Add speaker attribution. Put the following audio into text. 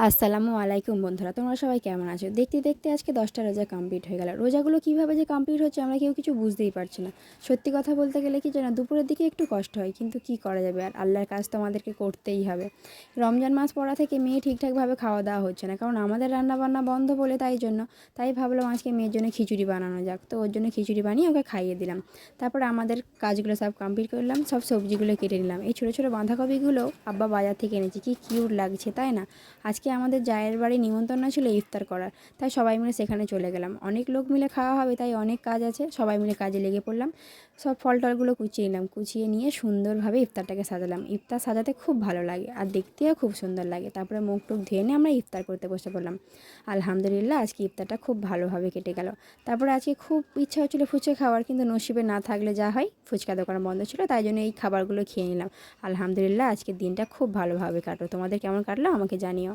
Speaker 1: আসসালামু আলাইকুম বন্ধুরা, তোমরা সবাই কেমন আছো? দেখতে দেখতে আজকে 10টা রোজা কমপ্লিট হয়ে গেল। রোজাগুলো কীভাবে যে কমপ্লিট হচ্ছে আমরা কেউ কিছু বুঝতেই পারছি না। সত্যি কথা বলতে গেলে কি জানো, দুপুরের দিকে একটু কষ্ট হয়, কিন্তু কি করা যাবে, আর আল্লাহর কাজ তো আমাদেরকে করতেই হবে। রমজান মাস পড়া থেকে মেয়ে ঠিকঠাকভাবে খাওয়া দাওয়া হচ্ছে না, কারণ আমাদের রান্নাবান্না বন্ধ বলে, তাই ভাবলাম আজকে মেয়ের জন্য খিচুড়ি বানানো যাক। তো ওর জন্য খিচুড়ি বানিয়ে ওকে খাইয়ে দিলাম। তারপরে আমাদের কাজগুলো সব কমপ্লিট করলাম, সব সবজিগুলো কেটে নিলাম। এই ছোটো ছোটো বাঁধাকপিগুলো আব্বা বাজার থেকে এনেছি, কি কিউট লাগছে তাই না? আজকে আমাদের জায়ের বাড়ি নিমন্ত্রণ ছিল ইফতার করার, তাই সবাই মিলে সেখানে চলে গেলাম। অনেক লোক মিলে খাওয়া হবে, তাই অনেক কাজ আছে, সবাই মিলে কাজে লেগে পড়লাম। সব ফল টলগুলো কুচিয়ে নিলাম, কুচিয়ে নিয়ে সুন্দরভাবে ইফতারটাকে সাজালাম। ইফতার সাজাতে খুব ভালো লাগে আর দেখতেও খুব সুন্দর লাগে। তারপরে মুখ টুক ধুয়ে নিয়ে আমরা ইফতার করতে বসে পড়লাম। আলহামদুলিল্লাহ আজকে ইফতারটা খুব ভালোভাবে কেটে গেল। তারপরে আজকে খুব ইচ্ছা হচ্ছিলো ফুচকা খাওয়ার, কিন্তু নসিবে না থাকলে যা হয়, ফুচকা দোকান বন্ধ ছিল, তাই জন্য এই খাবারগুলো খেয়ে নিলাম। আলহামদুলিল্লাহ আজকের দিনটা খুব ভালোভাবে কাটলো। তোমাদের কেমন কাটলো আমাকে জানিও।